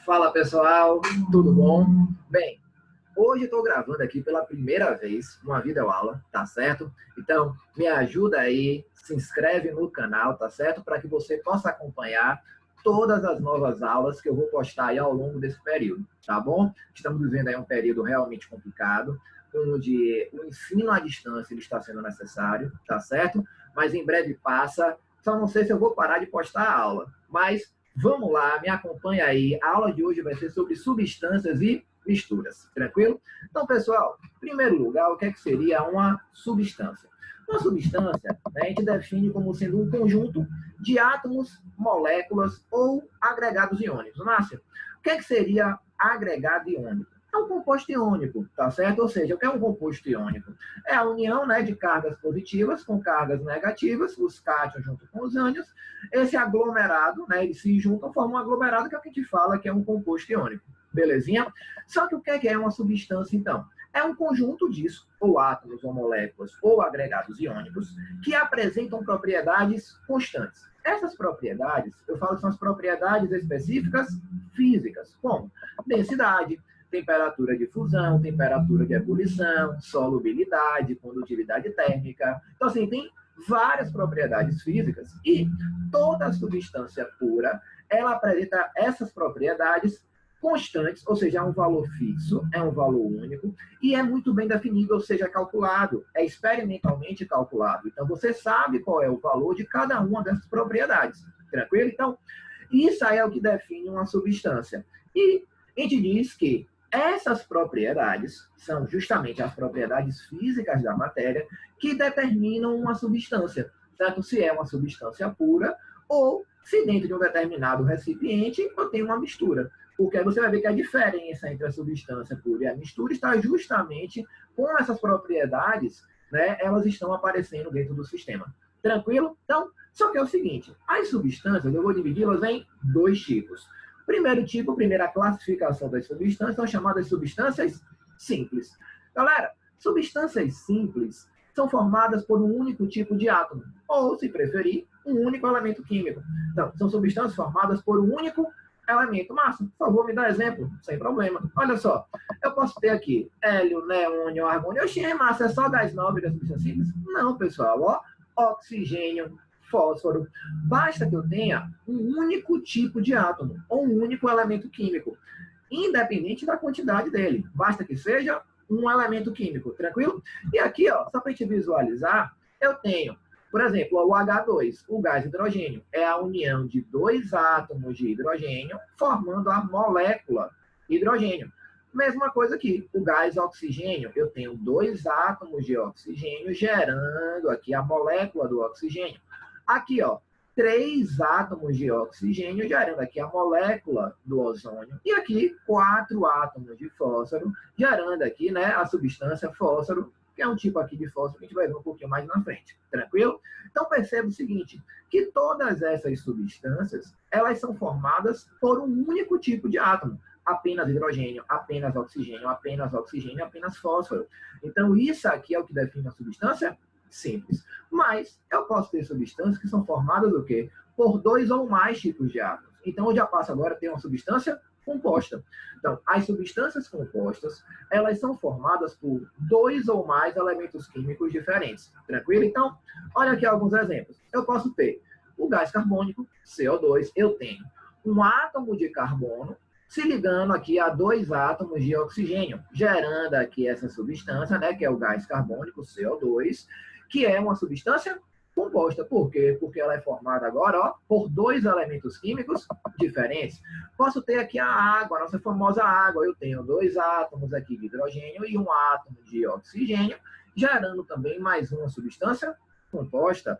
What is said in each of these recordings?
Fala pessoal, tudo bom? Bem, hoje estou gravando aqui pela primeira vez uma videoaula, tá certo? Então, me ajuda aí, se inscreve no canal, tá certo? Para que você possa acompanhar todas as novas aulas que eu vou postar aí ao longo desse período, tá bom? Estamos vivendo aí um período realmente complicado, onde o ensino à distância ele está sendo necessário, tá certo? Mas em breve passa, só não sei se eu vou parar de postar a aula, mas vamos lá, me acompanha aí. A aula de hoje vai ser sobre substâncias e misturas, tranquilo? Então, pessoal, em primeiro lugar, o que seria uma substância? Uma substância, né, a gente define como sendo um conjunto de átomos, moléculas ou agregados iônicos. Márcio, o que seria agregado iônico? É um composto iônico, tá certo? Ou seja, o que é um composto iônico? É a união, né, de cargas positivas com cargas negativas, os cátions junto com os ânions. Esse aglomerado, né, eles se juntam, formam um aglomerado, que é o que a gente fala que é um composto iônico. Belezinha? Só que o que é uma substância, então? É um conjunto disso, ou átomos, ou moléculas, ou agregados iônicos, que apresentam propriedades constantes. Essas propriedades, eu falo que são as propriedades específicas físicas, como densidade, temperatura de fusão, temperatura de ebulição, solubilidade, condutividade térmica. Então, assim, tem várias propriedades físicas e toda substância pura, ela apresenta essas propriedades constantes, ou seja, é um valor fixo, é um valor único e é muito bem definido, ou seja, calculado, é experimentalmente calculado. Então, você sabe qual é o valor de cada uma dessas propriedades, tranquilo? Então, isso aí é o que define uma substância. E a gente diz que essas propriedades são justamente as propriedades físicas da matéria que determinam uma substância, certo? Se é uma substância pura ou se dentro de um determinado recipiente eu tenho uma mistura. Porque aí você vai ver que a diferença entre a substância pura e a mistura está justamente com essas propriedades, né? Elas estão aparecendo dentro do sistema. Tranquilo? Então, só que é o seguinte, as substâncias, eu vou dividi-las em dois tipos. Primeiro tipo, primeira classificação das substâncias são chamadas substâncias simples. Galera, substâncias simples são formadas por um único tipo de átomo, ou, se preferir, um único elemento químico. Então, são substâncias formadas por um único elemento. Márcio, por favor, me dá exemplo. Sem problema. Olha só, eu posso ter aqui hélio, neônio, argônio. Oxê, Márcio, é só gás nobre das substâncias simples? Não, pessoal. Ó, oxigênio, fósforo. Basta que eu tenha um único tipo de átomo, ou um único elemento químico, independente da quantidade dele. Basta que seja um elemento químico, tranquilo? E aqui, ó, só para a gente visualizar, eu tenho, por exemplo, o H2, o gás hidrogênio, é a união de dois átomos de hidrogênio formando a molécula hidrogênio. Mesma coisa aqui, o gás oxigênio, eu tenho dois átomos de oxigênio gerando aqui a molécula do oxigênio. Aqui, ó, três átomos de oxigênio gerando aqui a molécula do ozônio. E aqui, quatro átomos de fósforo gerando aqui, né, a substância fósforo, que é um tipo aqui de fósforo que a gente vai ver um pouquinho mais na frente. Tranquilo? Então, perceba o seguinte, que todas essas substâncias, elas são formadas por um único tipo de átomo. Apenas hidrogênio, apenas oxigênio, apenas fósforo. Então, isso aqui é o que define a substância simples. Mas eu posso ter substâncias que são formadas do quê? Por dois ou mais tipos de átomos. Então, eu já passo agora a ter uma substância composta. Então, as substâncias compostas, elas são formadas por dois ou mais elementos químicos diferentes. Tranquilo? Então, olha aqui alguns exemplos. Eu posso ter o gás carbônico, CO2, eu tenho um átomo de carbono se ligando aqui a dois átomos de oxigênio, gerando aqui essa substância, né, que é o gás carbônico, CO2, que é uma substância composta. Por quê? Porque ela é formada agora, ó, por dois elementos químicos diferentes. Posso ter aqui a água, a nossa famosa água. Eu tenho dois átomos aqui de hidrogênio e um átomo de oxigênio, gerando também mais uma substância composta.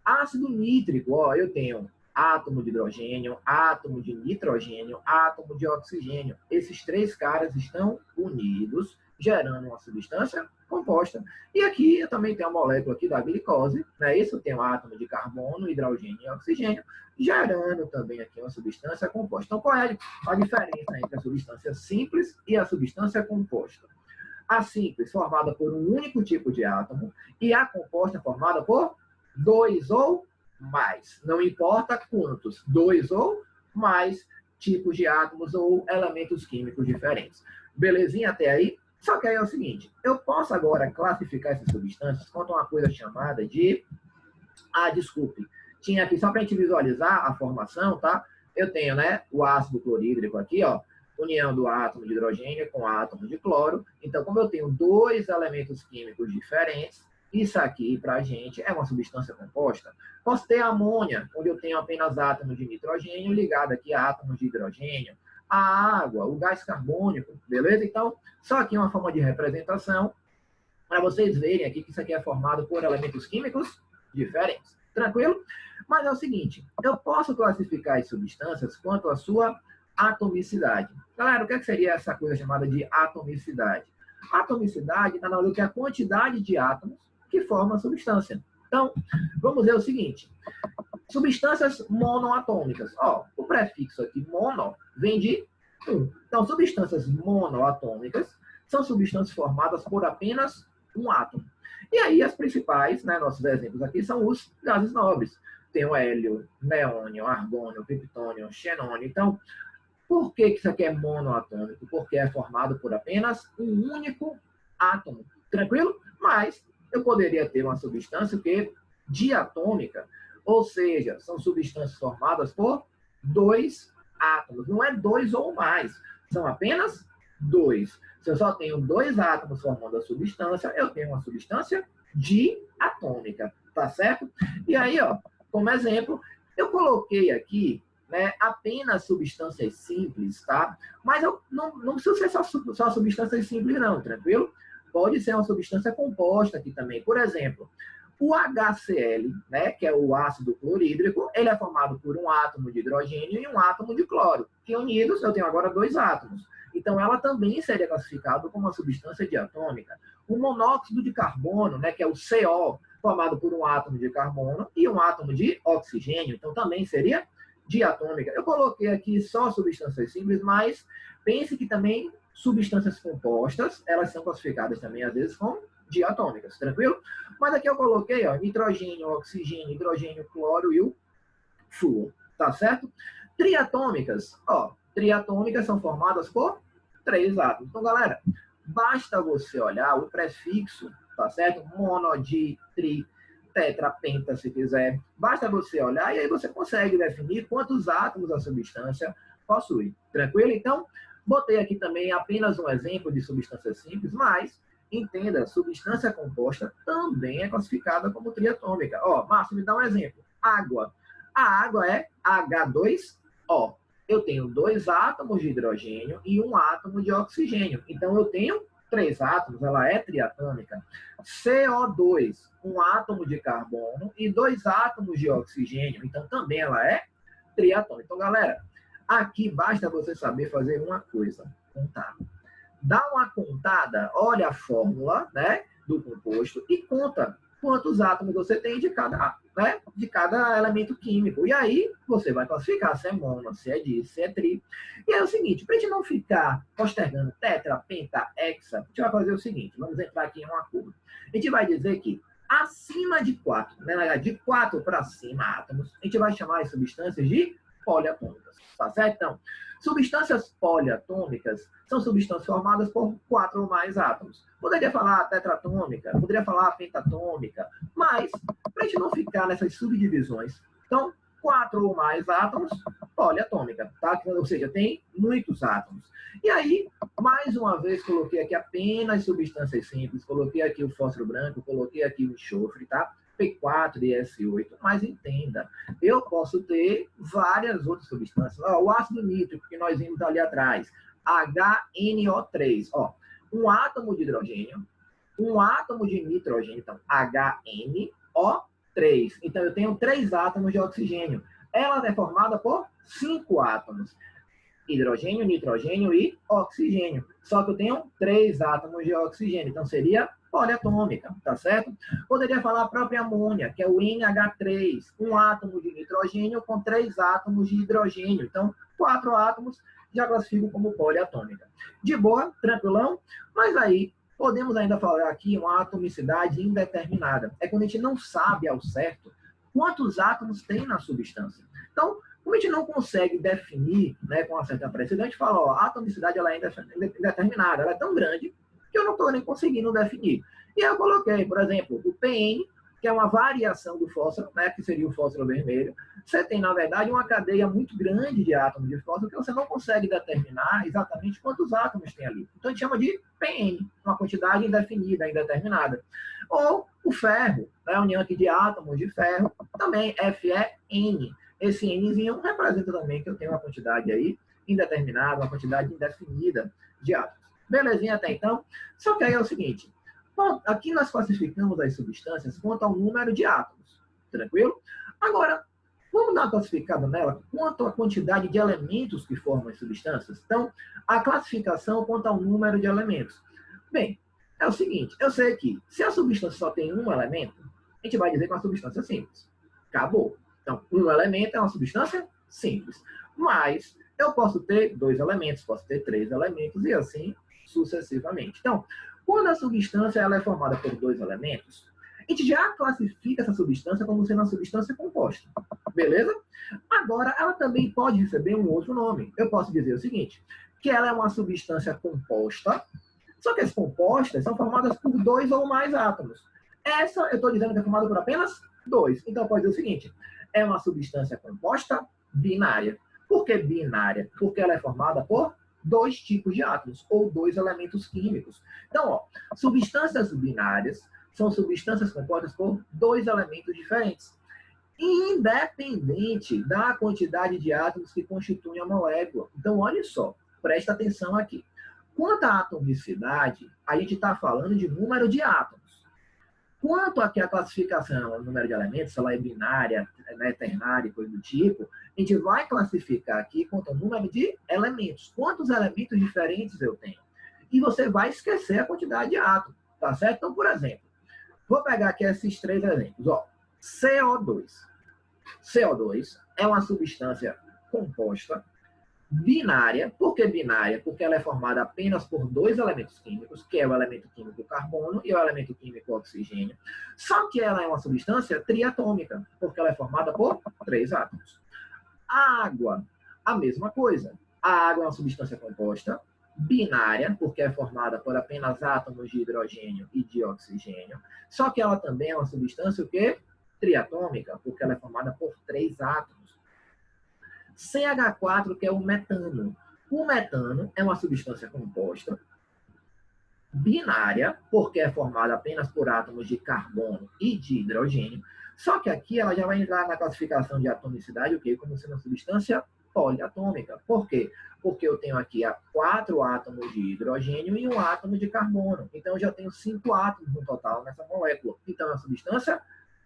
Ácido nítrico, ó, eu tenho átomo de hidrogênio, átomo de nitrogênio, átomo de oxigênio. Esses três caras estão unidos, gerando uma substância composta. E aqui eu também tenho a molécula aqui da glicose, né? Isso eu tenho átomo de carbono, hidrogênio e oxigênio, gerando também aqui uma substância composta. Então, qual é a diferença entre a substância simples e a substância composta? A simples, formada por um único tipo de átomo, e a composta, formada por dois ou mais. Não importa quantos, dois ou mais tipos de átomos ou elementos químicos diferentes. Belezinha até aí? Só que aí é o seguinte, eu posso agora classificar essas substâncias quanto a uma coisa chamada de... desculpe, tinha aqui, só para a gente visualizar a formação, tá? Eu tenho, né, o ácido clorídrico aqui, ó, união do átomo de hidrogênio com o átomo de cloro. Então, como eu tenho dois elementos químicos diferentes, isso aqui, para a gente, é uma substância composta. Posso ter amônia, onde eu tenho apenas átomos de nitrogênio ligado aqui a átomos de hidrogênio. A água, o gás carbônico, beleza? Então, só aqui uma forma de representação, para vocês verem aqui que isso aqui é formado por elementos químicos diferentes. Tranquilo? Mas é o seguinte, eu posso classificar as substâncias quanto à sua atomicidade. Galera, o que seria essa coisa chamada de atomicidade? Atomicidade nada mais do que a quantidade de átomos que formam a substância. Então, vamos ver o seguinte. Substâncias monoatômicas. Ó, o prefixo aqui, mono, vem de 1. Então, substâncias monoatômicas são substâncias formadas por apenas um átomo. E aí, as principais, né, nossos exemplos aqui, são os gases nobres. Tem o hélio, neônio, argônio, criptônio, xenônio. Então, por que isso aqui é monoatômico? Porque é formado por apenas um único átomo. Tranquilo? Mas eu poderia ter uma substância que diatômica, ou seja, são substâncias formadas por dois átomos. Não é dois ou mais, são apenas dois. Se eu só tenho dois átomos formando a substância, eu tenho uma substância diatômica, tá certo? E aí, ó, como exemplo, eu coloquei aqui, né, apenas substâncias simples, tá? Mas eu não precisa ser só substâncias simples, não, tranquilo? Pode ser uma substância composta aqui também. Por exemplo, o HCl, né, que é o ácido clorídrico, ele é formado por um átomo de hidrogênio e um átomo de cloro, que unidos eu tenho agora dois átomos. Então, ela também seria classificada como uma substância diatômica. O monóxido de carbono, né, que é o CO, formado por um átomo de carbono e um átomo de oxigênio, então também seria diatômica. Eu coloquei aqui só substâncias simples, mas pense que também substâncias compostas, elas são classificadas também, às vezes, como diatômicas, tranquilo? Mas aqui eu coloquei, ó, nitrogênio, oxigênio, hidrogênio, cloro e o flúor, tá certo? Triatômicas, ó, triatômicas são formadas por três átomos. Então, galera, basta você olhar o prefixo, tá certo? Mono, di, tri, tetra, penta, se quiser. Basta você olhar e aí você consegue definir quantos átomos a substância possui. Tranquilo? Então, botei aqui também apenas um exemplo de substância simples, mas entenda, substância composta também é classificada como triatômica. Ó, Márcio, me dá um exemplo. Água. A água é H2O. Eu tenho dois átomos de hidrogênio e um átomo de oxigênio. Então, eu tenho três átomos, ela é triatômica. CO2, um átomo de carbono e dois átomos de oxigênio. Então, também ela é triatômica. Então, galera, aqui basta você saber fazer uma coisa, contar. Dá uma contada, olha a fórmula, né, do composto e conta quantos átomos você tem de cada, né, de cada elemento químico. E aí você vai classificar se é mono, se é di, se é tri. E é o seguinte, para a gente não ficar postergando tetra, penta, hexa, a gente vai fazer o seguinte, vamos entrar aqui em um acordo. A gente vai dizer que acima de 4, né, de 4 para cima átomos, a gente vai chamar as substâncias de poliatômicas, tá certo? Então, substâncias poliatômicas são substâncias formadas por 4 ou mais átomos. Poderia falar tetratômica, poderia falar pentatômica, mas, para a gente não ficar nessas subdivisões, então, 4 ou mais átomos, poliatômica, tá? Ou seja, tem muitos átomos. E aí, mais uma vez, coloquei aqui apenas substâncias simples, coloquei aqui o fósforo branco, coloquei aqui o enxofre, tá? P4 e S8, mas entenda, eu posso ter várias outras substâncias. Ó, o ácido nítrico que nós vimos ali atrás, HNO3, ó, um átomo de hidrogênio, um átomo de nitrogênio, então HNO3. Então eu tenho 3 átomos de oxigênio. Ela é formada por 5 átomos. Hidrogênio, nitrogênio e oxigênio. Só que eu tenho 3 átomos de oxigênio. Então seria poliatômica, tá certo? Poderia falar a própria amônia, que é o NH3, um átomo de nitrogênio com 3 átomos de hidrogênio. Então, 4 átomos já classifico como poliatômica. De boa, tranquilão, mas aí podemos ainda falar aqui uma atomicidade indeterminada. É quando a gente não sabe ao certo quantos átomos tem na substância. Então, Como a gente não consegue definir, né, com uma certa precisão, a gente fala, ó, a atomicidade ela é indeterminada, ela é tão grande que eu não estou nem conseguindo definir. E eu coloquei, por exemplo, o PN, que é uma variação do fósforo, né, que seria o fósforo vermelho. Você tem, na verdade, uma cadeia muito grande de átomos de fósforo que você não consegue determinar exatamente quantos átomos tem ali. Então, a gente chama de PN, uma quantidade indefinida, indeterminada. Ou o ferro, né, a união aqui de átomos de ferro, também FeN. Esse Nzinho representa também que eu tenho uma quantidade aí indeterminada, uma quantidade indefinida de átomos. Belezinha até então? Só que aí é o seguinte, bom, aqui nós classificamos as substâncias quanto ao número de átomos, tranquilo? Agora, vamos dar uma classificada nela quanto à quantidade de elementos que formam as substâncias? Então, a classificação quanto ao número de elementos. Bem, é o seguinte, eu sei que se a substância só tem um elemento, a gente vai dizer que é uma substância simples. Acabou. Então, um elemento é uma substância simples. Mas eu posso ter 2 elementos, posso ter 3 elementos e assim sucessivamente. Então, quando a substância ela é formada por 2 elementos, a gente já classifica essa substância como sendo uma substância composta. Beleza? Agora, ela também pode receber um outro nome. Eu posso dizer o seguinte, que ela é uma substância composta, só que as compostas são formadas por 2 ou mais átomos. Essa, eu estou dizendo que é formada por apenas 2. Então, pode dizer o seguinte, é uma substância composta binária. Por que binária? Porque ela é formada por 2 tipos de átomos, ou 2 elementos químicos. Então, ó, substâncias binárias são substâncias compostas por 2 elementos diferentes, independente da quantidade de átomos que constituem a molécula. Então, olha só, presta atenção aqui. Quanto à atomicidade, a gente está falando de número de átomos. Quanto aqui a classificação, o número de elementos, se ela é binária, né, ternária e coisa do tipo, a gente vai classificar aqui quanto ao número de elementos. Quantos elementos diferentes eu tenho? E você vai esquecer a quantidade de átomos, tá certo? Então, por exemplo, vou pegar aqui esses 3 exemplos. Ó, CO2. CO2 é uma substância composta binária. Por que binária? Porque ela é formada apenas por 2 elementos químicos, que é o elemento químico carbono e o elemento químico oxigênio. Só que ela é uma substância triatômica, porque ela é formada por 3 átomos. A água, a mesma coisa. A água é uma substância composta binária, porque é formada por apenas átomos de hidrogênio e de oxigênio. Só que ela também é uma substância o quê? Triatômica, porque ela é formada por 3 átomos. CH4, que é o metano. O metano é uma substância composta binária, porque é formada apenas por átomos de carbono e de hidrogênio. Só que aqui ela já vai entrar na classificação de atomicidade, o quê? Como sendo uma substância poliatômica. Por quê? Porque eu tenho aqui 4 átomos de hidrogênio e 1 átomo de carbono. Então, eu já tenho 5 átomos no total nessa molécula. Então, é uma substância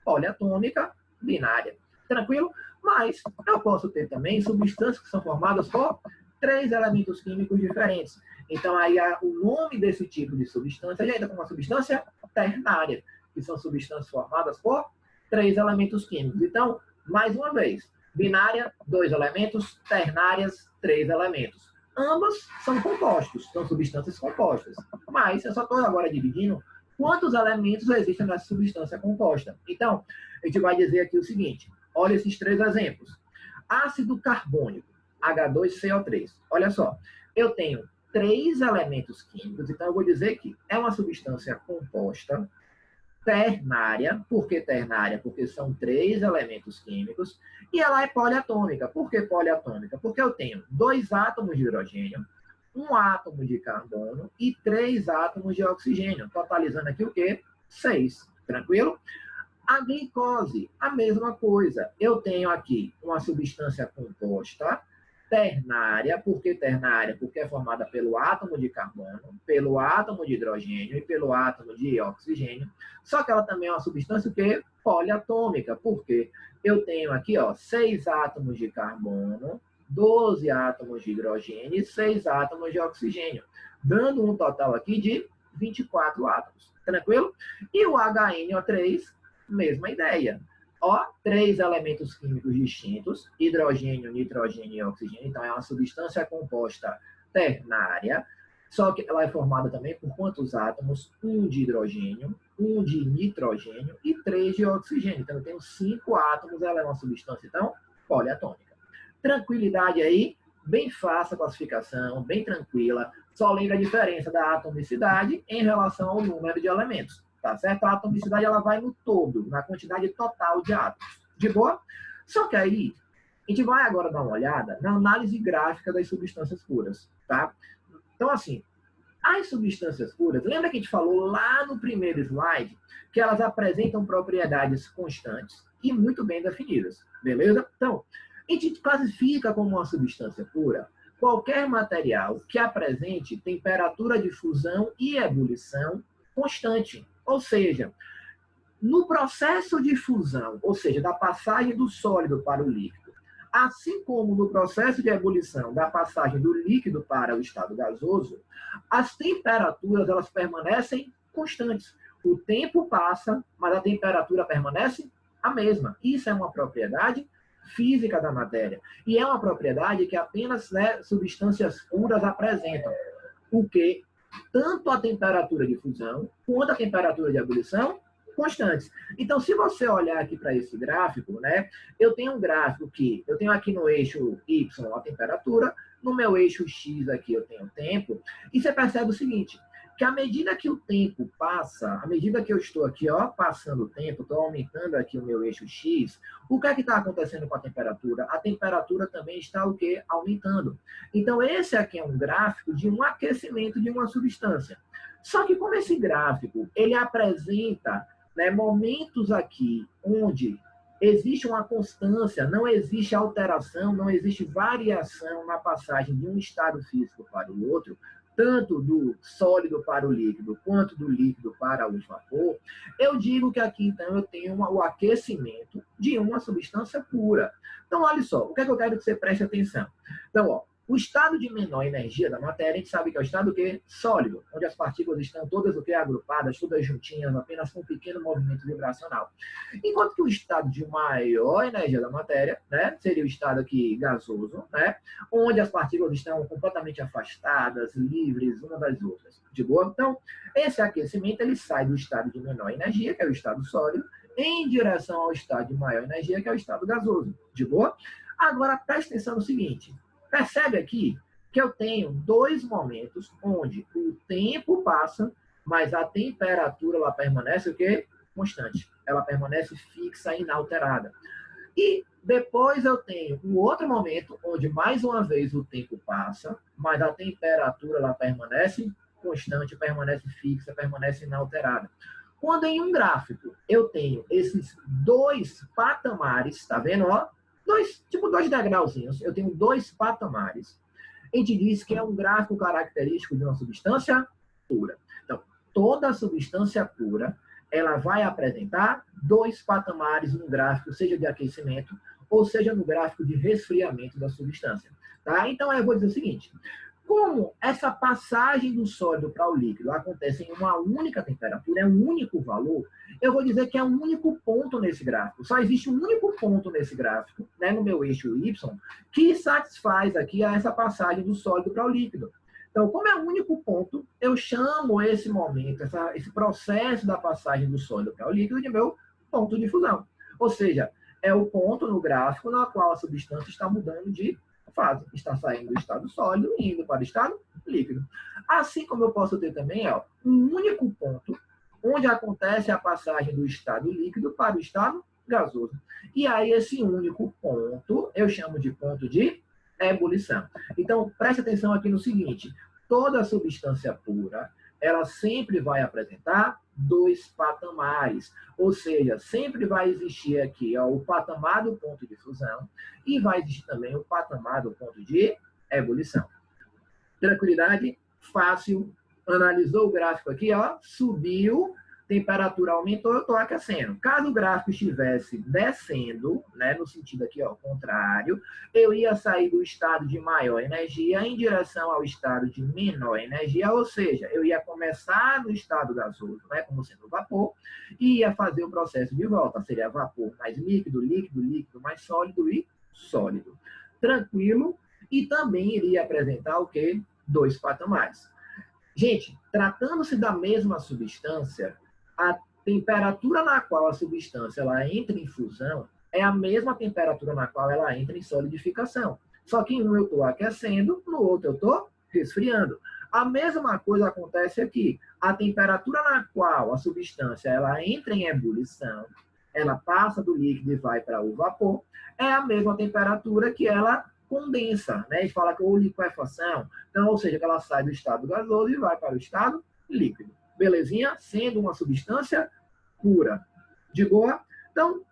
poliatômica binária. Tranquilo? Mas eu posso ter também substâncias que são formadas por 3 elementos químicos diferentes. Então, aí o nome desse tipo de substância já entra como uma substância ternária, que são substâncias formadas por 3 elementos químicos. Então, mais uma vez, binária, 2 elementos, ternárias, 3 elementos. Ambas são compostos, são substâncias compostas. Mas eu só estou agora dividindo quantos elementos existem nessa substância composta. Então, a gente vai dizer aqui o seguinte, olha esses 3 exemplos. Ácido carbônico, H2CO3. Olha só, eu tenho 3 elementos químicos, então eu vou dizer que é uma substância composta ternária. Por que ternária? Porque são 3 elementos químicos. E ela é poliatômica. Por que poliatômica? Porque eu tenho 2 átomos de hidrogênio, 1 átomo de carbono e 3 átomos de oxigênio. Totalizando aqui o quê? 6. Tranquilo? A glicose, a mesma coisa. Eu tenho aqui uma substância composta ternária. Por que ternária? Porque é formada pelo átomo de carbono, pelo átomo de hidrogênio e pelo átomo de oxigênio. Só que ela também é uma substância que poliatômica. Por quê? Eu tenho aqui 6 átomos de carbono, 12 átomos de hidrogênio e 6 átomos de oxigênio, dando um total aqui de 24 átomos. Tranquilo? E o HNO3, mesma ideia. 3 elementos químicos distintos, hidrogênio, nitrogênio e oxigênio. Então, é uma substância composta ternária, só que ela é formada também por quantos átomos? 1 de hidrogênio, 1 de nitrogênio e 3 de oxigênio. Então, eu tenho 5 átomos, ela é uma substância, então, poliatômica. Tranquilidade aí, bem fácil a classificação, bem tranquila. Só lembra a diferença da atomicidade em relação ao número de elementos, tá certo? A atomicidade ela vai no todo, na quantidade total de átomos. De boa? Só que aí, a gente vai agora dar uma olhada na análise gráfica das substâncias puras, tá? Então, assim, as substâncias puras, lembra que a gente falou lá no primeiro slide que elas apresentam propriedades constantes e muito bem definidas, beleza? Então, a gente classifica como uma substância pura qualquer material que apresente temperatura de fusão e ebulição constante. Ou seja, no processo de fusão, ou seja, da passagem do sólido para o líquido, assim como no processo de ebulição da passagem do líquido para o estado gasoso, as temperaturas elas permanecem constantes. O tempo passa, mas a temperatura permanece a mesma. Isso é uma propriedade física da matéria. E é uma propriedade que apenas substâncias puras apresentam. O que tanto a temperatura de fusão quanto a temperatura de ebulição constantes. Então, se você olhar aqui para esse gráfico, né, eu tenho um gráfico que eu tenho aqui no eixo Y a temperatura, no meu eixo X aqui eu tenho o tempo, e você percebe o seguinte, que à medida que o tempo passa, à medida que eu estou aqui, ó, passando o tempo, estou aumentando aqui o meu eixo X, o que é que está acontecendo com a temperatura? A temperatura também está o quê? Aumentando. Então, esse aqui é um gráfico de um aquecimento de uma substância. Só que como esse gráfico, ele apresenta momentos aqui onde existe uma constância, não existe alteração, não existe variação na passagem de um estado físico para o outro, tanto do sólido para o líquido, quanto do líquido para o vapor, eu digo que aqui, então, eu tenho o aquecimento de uma substância pura. Então, olha só, o que é que eu quero que você preste atenção? Então, ó, o estado de menor energia da matéria, a gente sabe que é o estado o quê? Sólido, onde as partículas estão todas o quê? Agrupadas, todas juntinhas, apenas com um pequeno movimento vibracional. Enquanto que o estado de maior energia da matéria, né, seria o estado aqui gasoso, né, onde as partículas estão completamente afastadas, livres umas das outras. De boa? Então, esse aquecimento ele sai do estado de menor energia, que é o estado sólido, em direção ao estado de maior energia, que é o estado gasoso. De boa? Agora, preste atenção no seguinte. Percebe aqui que eu tenho dois momentos onde o tempo passa, mas a temperatura ela permanece o quê? Constante. Ela permanece fixa e inalterada. E depois eu tenho um outro momento onde, mais uma vez, o tempo passa, mas a temperatura ela permanece constante, permanece fixa, permanece inalterada. Quando em um gráfico eu tenho esses dois patamares, tá vendo? Ó? Dois degrauzinhos, eu tenho dois patamares. A gente diz que é um gráfico característico de uma substância pura. Então, toda substância pura, ela vai apresentar dois patamares no gráfico, seja de aquecimento, ou seja no gráfico de resfriamento da substância. Tá? Então, eu vou dizer o seguinte, como essa passagem do sólido para o líquido acontece em uma única temperatura, é um único valor, eu vou dizer que é um único ponto nesse gráfico. Só existe um único ponto nesse gráfico, né, no meu eixo Y, que satisfaz aqui essa passagem do sólido para o líquido. Então, como é um único ponto, eu chamo esse momento, esse processo da passagem do sólido para o líquido de meu ponto de fusão. Ou seja, é o ponto no gráfico na qual a substância está mudando de fase. Está saindo do estado sólido e indo para o estado líquido. Assim como eu posso ter também um único ponto onde acontece a passagem do estado líquido para o estado gasoso. E aí esse único ponto eu chamo de ponto de ebulição. Então, preste atenção aqui no seguinte, toda substância pura, ela sempre vai apresentar dois patamares, ou seja, sempre vai existir aqui o patamar do ponto de fusão e vai existir também o patamar do ponto de ebulição. Tranquilidade? Fácil. Analisou o gráfico aqui, ó, subiu, temperatura aumentou, eu estou aquecendo. Caso o gráfico estivesse descendo, né, no sentido aqui, ó, contrário, eu ia sair do estado de maior energia em direção ao estado de menor energia, ou seja, eu ia começar no estado gasoso, né, como sendo vapor, e ia fazer o processo de volta. Seria vapor mais líquido, líquido, líquido mais sólido e sólido. Tranquilo, e também iria apresentar o quê? Dois patamares. Gente, tratando-se da mesma substância, a temperatura na qual a substância ela entra em fusão é a mesma temperatura na qual ela entra em solidificação. Só que em um eu estou aquecendo, no outro eu estou resfriando. A mesma coisa acontece aqui. A temperatura na qual a substância ela entra em ebulição, ela passa do líquido e vai para o vapor, é a mesma temperatura que ela condensa, né? A gente fala que ou liquefação, então, ou seja, que ela sai do estado gasoso e vai para o estado líquido. Belezinha? Sendo uma substância pura. De boa? Então,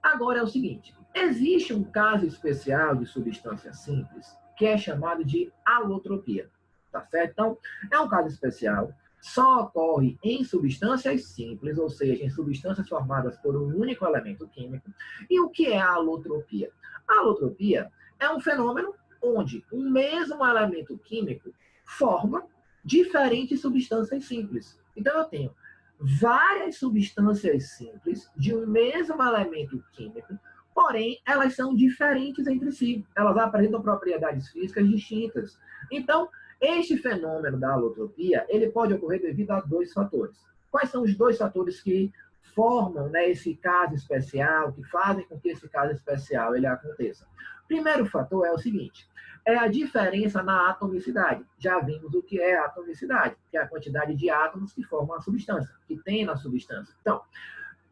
agora é o seguinte, existe um caso especial de substância simples que é chamado de alotropia, tá certo? Então, é um caso especial, só ocorre em substâncias simples, ou seja, em substâncias formadas por um único elemento químico. E o que é a alotropia? A alotropia é um fenômeno onde um mesmo elemento químico forma diferentes substâncias simples. Então, eu tenho várias substâncias simples de um mesmo elemento químico, porém, elas são diferentes entre si. Elas apresentam propriedades físicas distintas. Então, este fenômeno da alotropia, ele pode ocorrer devido a dois fatores. Quais são os dois fatores que formam, né, esse caso especial, que fazem com que esse caso especial ele aconteça? O primeiro fator é o seguinte, é a diferença na atomicidade. Já vimos o que é a atomicidade, que é a quantidade de átomos que formam a substância, que tem na substância. Então,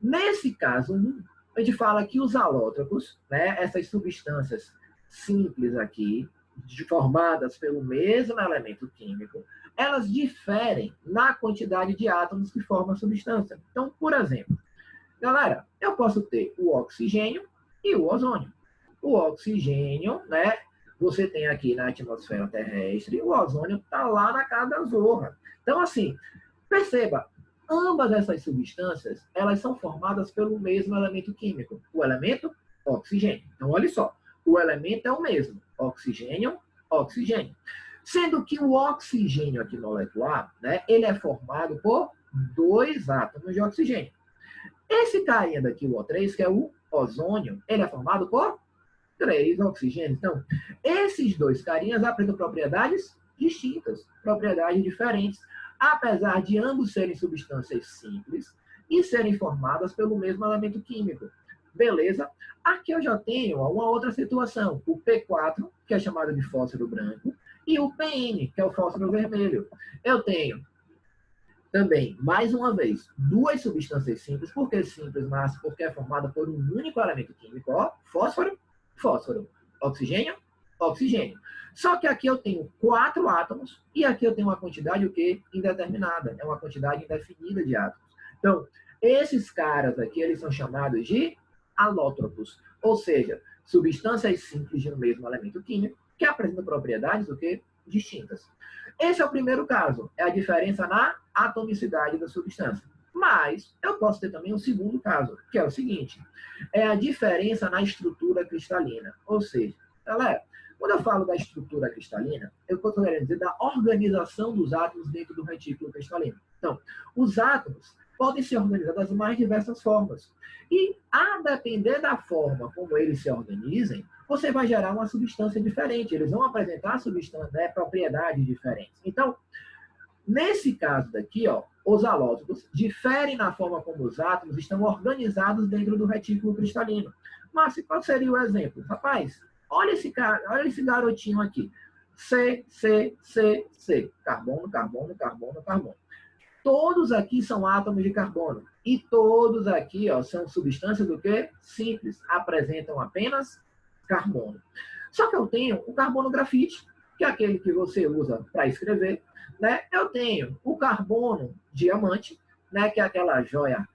nesse caso, a gente fala que os alótropos, né, essas substâncias simples aqui, formadas pelo mesmo elemento químico, elas diferem na quantidade de átomos que formam a substância. Então, por exemplo, galera, eu posso ter o oxigênio e o ozônio. O oxigênio, né, você tem aqui na atmosfera terrestre, o ozônio está lá na casa da zorra. Então, assim, perceba, ambas essas substâncias, elas são formadas pelo mesmo elemento químico, o elemento oxigênio. Então, olha só, o elemento é o mesmo, oxigênio, oxigênio. Sendo que o oxigênio aqui molecular, né, ele é formado por dois átomos de oxigênio. Esse carinha daqui, o O3, que é o ozônio, ele é formado por três oxigênios. Então, esses dois carinhas apresentam propriedades distintas, propriedades diferentes, apesar de ambos serem substâncias simples e serem formadas pelo mesmo elemento químico. Beleza? Aqui eu já tenho uma outra situação, o P4, que é chamado de fósforo branco, e o PN, que é o fósforo vermelho. Eu tenho também, mais uma vez, duas substâncias simples. Por que simples, Márcio? Porque é formada por um único elemento químico, ó, fósforo, fósforo, oxigênio, oxigênio. Só que aqui eu tenho 4 átomos e aqui eu tenho uma quantidade o quê? Indeterminada, é uma quantidade indefinida de átomos. Então, esses caras aqui, eles são chamados de alótropos, ou seja, substâncias simples de um mesmo elemento químico que apresentam propriedades o quê? Distintas. Esse é o primeiro caso, é a diferença na atomicidade da substância. Mas eu posso ter também um segundo caso, que é o seguinte, é a diferença na estrutura cristalina. Ou seja, galera, quando eu falo da estrutura cristalina, eu estou querendo dizer da organização dos átomos dentro do retículo cristalino. Então, os átomos podem ser organizados das mais diversas formas. E, a depender da forma como eles se organizem, você vai gerar uma substância diferente. Eles vão apresentar substância, né, propriedades diferentes. Então, nesse caso daqui, ó, os alótropos diferem na forma como os átomos estão organizados dentro do retículo cristalino. Mas qual seria o exemplo? Rapaz, olha esse cara, olha esse garotinho aqui. C, C, C, C. Carbono, carbono, carbono, carbono. Todos aqui são átomos de carbono. E todos aqui, ó, são substâncias do quê? Simples. Apresentam apenas carbono. Só que eu tenho o carbono grafite, que é aquele que você usa para escrever, né? Eu tenho o carbono diamante, né? Que é aquela joia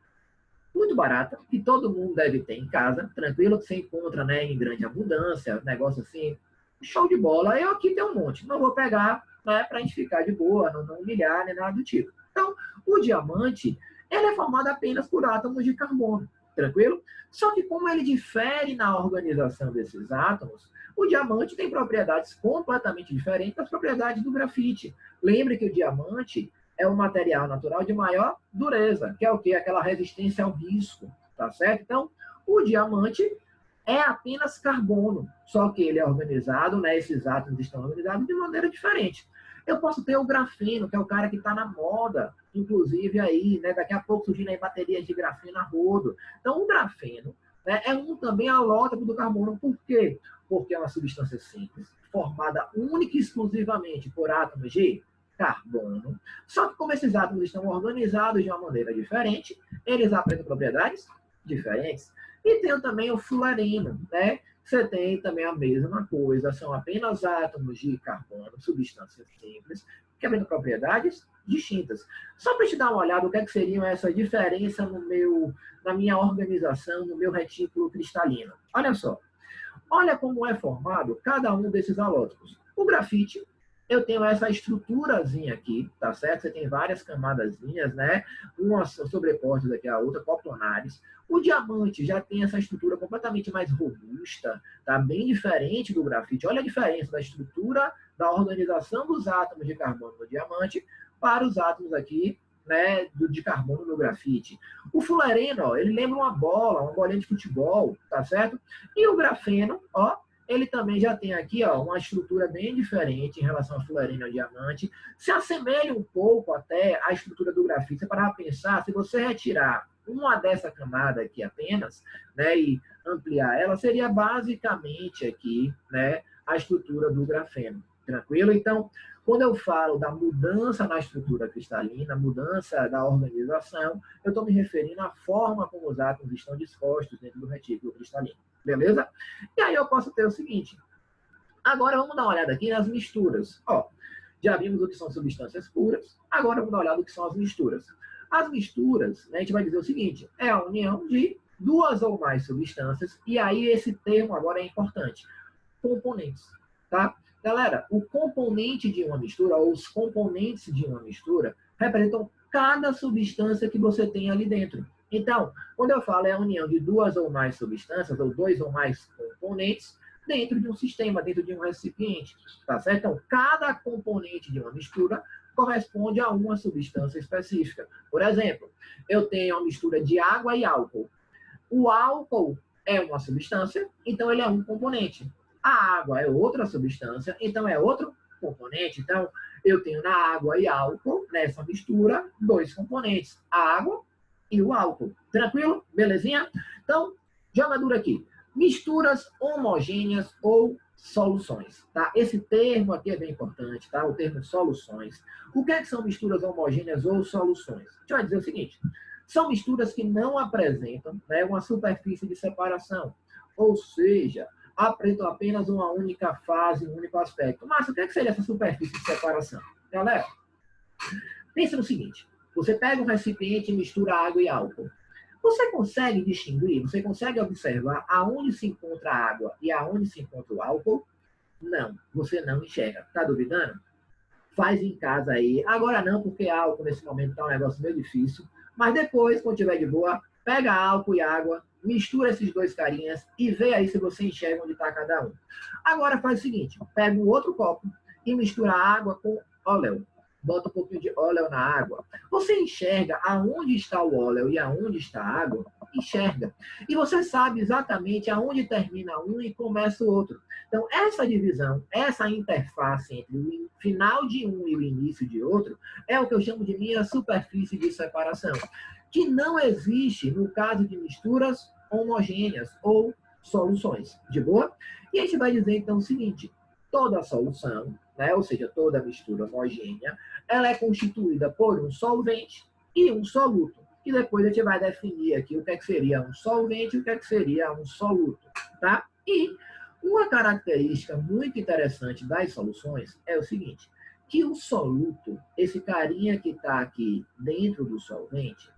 muito barata, que todo mundo deve ter em casa, tranquilo, que você encontra, né, em grande abundância, negócio assim, show de bola. Eu aqui tenho um monte, não vou pegar, né, para a gente ficar de boa, não humilhar, nem nada do tipo. Então, o diamante, ele é formado apenas por átomos de carbono, tranquilo? Só que como ele difere na organização desses átomos, o diamante tem propriedades completamente diferentes das propriedades do grafite. Lembre que o diamante é um material natural de maior dureza, que é o quê? Aquela resistência ao risco, tá certo? Então, o diamante é apenas carbono, só que ele é organizado, né? Esses átomos estão organizados de maneira diferente. Eu posso ter o grafeno, que é o cara que está na moda, inclusive aí, né? Daqui a pouco surgindo aí baterias de grafeno a rodo. Então, o grafeno, né? É um também alótropo do carbono. Por quê? Porque é uma substância simples, formada única e exclusivamente por átomos de carbono. Só que como esses átomos estão organizados de uma maneira diferente, eles apresentam propriedades diferentes. E tem também o fularino, né? Você tem também a mesma coisa, são apenas átomos de carbono, substâncias simples, que apresentam propriedades distintas. Só para te dar uma olhada, o que, é que seriam essa diferença na minha organização, no meu retículo cristalino. Olha só. Olha como é formado cada um desses alótopos. O grafite, eu tenho essa estruturazinha aqui, tá certo? Você tem várias camadazinhas, né? Umas sobrepostas aqui a outra, coplanares. O diamante já tem essa estrutura completamente mais robusta, tá? Bem diferente do grafite. Olha a diferença da estrutura, da organização dos átomos de carbono no diamante para os átomos aqui, né, de carbono no grafite. O fulareno, ó, ele lembra uma bola, uma bolinha de futebol, tá certo? E o grafeno, ó, ele também já tem aqui, ó, uma estrutura bem diferente em relação ao fulareno e ao diamante. Se assemelha um pouco até à estrutura do grafite. Você parar para pensar, se você retirar uma dessa camada aqui apenas, né, e ampliar ela, seria basicamente aqui, né, a estrutura do grafeno. Tranquilo? Então, quando eu falo da mudança na estrutura cristalina, mudança da organização, eu estou me referindo à forma como os átomos estão dispostos dentro do retículo cristalino. Beleza? E aí eu posso ter o seguinte. Agora vamos dar uma olhada aqui nas misturas. Ó, já vimos o que são substâncias puras, agora vamos dar uma olhada no que são as misturas. As misturas, né, a gente vai dizer o seguinte, é a união de duas ou mais substâncias, e aí esse termo agora é importante, componentes, tá? Galera, o componente de uma mistura, ou os componentes de uma mistura, representam cada substância que você tem ali dentro. Então, quando eu falo é a união de duas ou mais substâncias, ou dois ou mais componentes, dentro de um sistema, dentro de um recipiente, tá certo? Então, cada componente de uma mistura corresponde a uma substância específica. Por exemplo, eu tenho uma mistura de água e álcool. O álcool é uma substância, então ele é um componente. A água é outra substância, então é outro componente. Então, eu tenho na água e álcool, nessa mistura, dois componentes, a água e o álcool. Tranquilo? Belezinha? Então, jogadura aqui. Misturas homogêneas ou soluções, tá? Esse termo aqui é bem importante, tá? O termo soluções. O que, é que são misturas homogêneas ou soluções? A gente vai dizer o seguinte, são misturas que não apresentam, né, uma superfície de separação, ou seja, apresentam apenas uma única fase, um único aspecto. Mas o que, é que seria essa superfície de separação? Galera, pense no seguinte, você pega um recipiente e mistura água e álcool. Você consegue distinguir, você consegue observar aonde se encontra a água e aonde se encontra o álcool? Não, você não enxerga. Está duvidando? Faz em casa aí. Agora não, porque álcool nesse momento está um negócio meio difícil. Mas depois, quando tiver de boa, pega álcool e água, mistura esses dois carinhas e vê aí se você enxerga onde está cada um. Agora faz o seguinte, pega um outro copo e mistura a água com óleo. Bota um pouquinho de óleo na água. Você enxerga aonde está o óleo e aonde está a água? Enxerga. E você sabe exatamente aonde termina um e começa o outro. Então, essa divisão, essa interface entre o final de um e o início de outro, é o que eu chamo de minha superfície de separação, que não existe no caso de misturas homogêneas ou soluções. De boa? E a gente vai dizer, então, o seguinte, toda solução, né, ou seja, toda mistura homogênea, ela é constituída por um solvente e um soluto. E depois a gente vai definir aqui o que é que seria um solvente e o que é que seria um soluto. Tá? E uma característica muito interessante das soluções é o seguinte, que o soluto, esse carinha que está aqui dentro do solvente,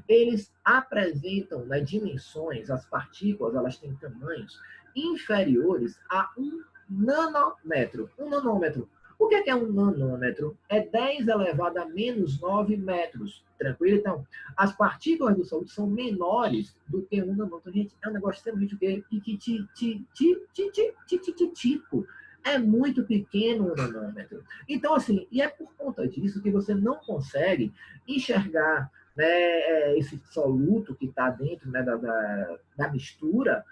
eles apresentam, né, dimensões, as partículas, elas têm tamanhos inferiores a 1 nanômetro. 1 nanômetro. O que é 1 nanômetro? É 10 elevado a menos 9 metros. Tranquilo? Então, as partículas do soluto são menores do que 1 nanômetro. Gente, é um negócio extremamente tico. É muito pequeno 1 nanômetro. Então, assim, e é por conta disso que você não consegue enxergar, né, esse soluto que está dentro, né, da mistura.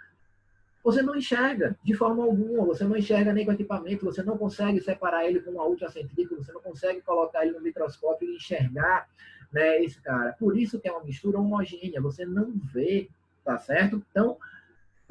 Você não enxerga de forma alguma, você não enxerga nem com equipamento, você não consegue separar ele com uma ultracentrífuga, você não consegue colocar ele no microscópio e enxergar, né, esse cara. Por isso que é uma mistura homogênea, você não vê, tá certo? Então,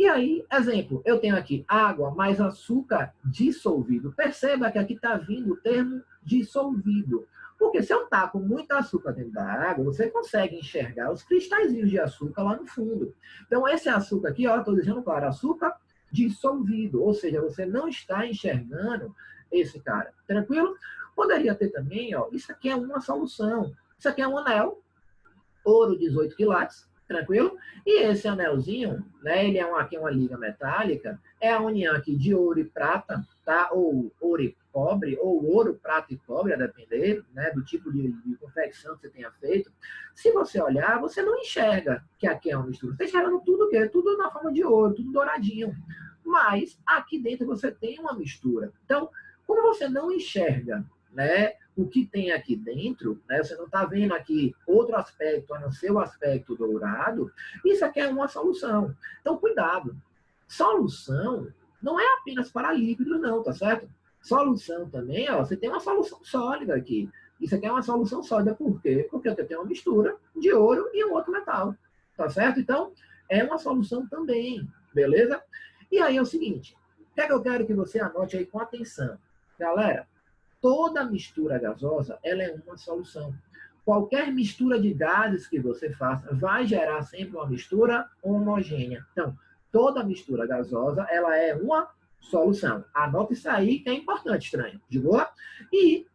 E aí, exemplo, eu tenho aqui água mais açúcar dissolvido. Perceba que aqui está vindo o termo dissolvido. Porque se eu taco muito açúcar dentro da água, você consegue enxergar os cristalzinhos de açúcar lá no fundo. Então, esse açúcar aqui, ó, estou dizendo claro, açúcar dissolvido. Ou seja, você não está enxergando esse cara. Tranquilo? Poderia ter também, ó, isso aqui é uma solução. Isso aqui é um anel, ouro 18 quilates, tranquilo? E esse anelzinho, né, ele é aqui uma liga metálica, é a união aqui de ouro e prata, tá? Ou ouro e cobre, ou ouro, prata e cobre, a depender, né, do tipo de confecção que você tenha feito. Se você olhar, você não enxerga que aqui é uma mistura. Você está enxergando tudo o quê? Tudo na forma de ouro, tudo douradinho. Mas aqui dentro você tem uma mistura. Então, como você não enxerga, né, o que tem aqui dentro, né, você não está vendo aqui outro aspecto, a não ser o aspecto dourado, isso aqui é uma solução. Então, cuidado. Solução não é apenas para líquido, não, tá certo? Solução também, ó, você tem uma solução sólida aqui. Isso aqui é uma solução sólida, por quê? Porque você tem uma mistura de ouro e um outro metal, tá certo? Então, é uma solução também, beleza? E aí é o seguinte, o que é que eu quero que você anote aí com atenção? Galera, toda mistura gasosa, ela é uma solução. Qualquer mistura de gases que você faça vai gerar sempre uma mistura homogênea. Então, toda mistura gasosa, ela é uma solução. Anota isso aí que é importante, estranho. De boa? E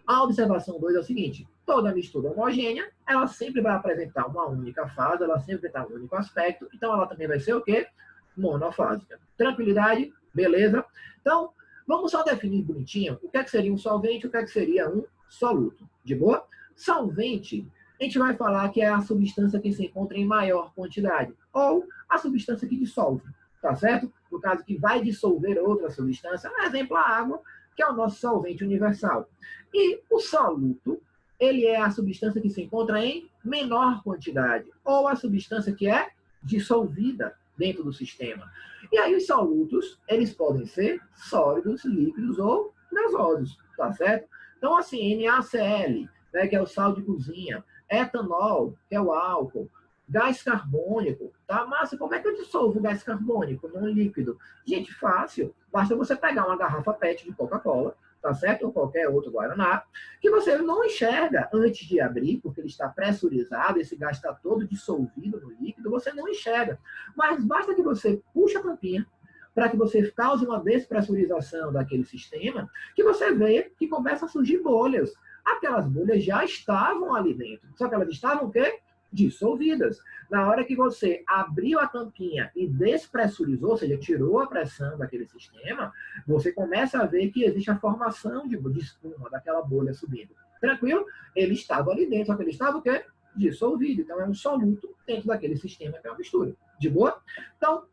a observação 2 é o seguinte, toda mistura homogênea, ela sempre vai apresentar uma única fase, ela sempre vai ter um único aspecto, então ela também vai ser o quê? Monofásica. Tranquilidade? Beleza? Então, vamos só definir bonitinho o que é que seria um solvente e o que é que seria um soluto. De boa? Solvente, a gente vai falar que é a substância que se encontra em maior quantidade, ou a substância que dissolve, tá certo? No caso que vai dissolver outra substância, um exemplo, a água, que é o nosso solvente universal. E o soluto, ele é a substância que se encontra em menor quantidade, ou a substância que é dissolvida dentro do sistema. E aí os solutos, eles podem ser sólidos, líquidos ou gasosos, tá certo? Então, assim, NaCl, né, que é o sal de cozinha, etanol, que é o álcool, gás carbônico, tá? Márcio, como é que eu dissolvo o gás carbônico num líquido? Gente, fácil. Basta você pegar uma garrafa PET de Coca-Cola, tá certo? Ou qualquer outro Guaraná, que você não enxerga antes de abrir, porque ele está pressurizado, esse gás está todo dissolvido no líquido, você não enxerga. Mas basta que você puxe a tampinha, para que você cause uma despressurização daquele sistema, que você vê que começa a surgir bolhas. Aquelas bolhas já estavam ali dentro, só que elas estavam o quê? Dissolvidas. Na hora que você abriu a tampinha e despressurizou, ou seja, tirou a pressão daquele sistema, você começa a ver que existe a formação de espuma, daquela bolha subindo. Tranquilo? Ele estava ali dentro, só que ele estava o quê? Dissolvido. Então, é um soluto dentro daquele sistema que é uma mistura. De boa? Então,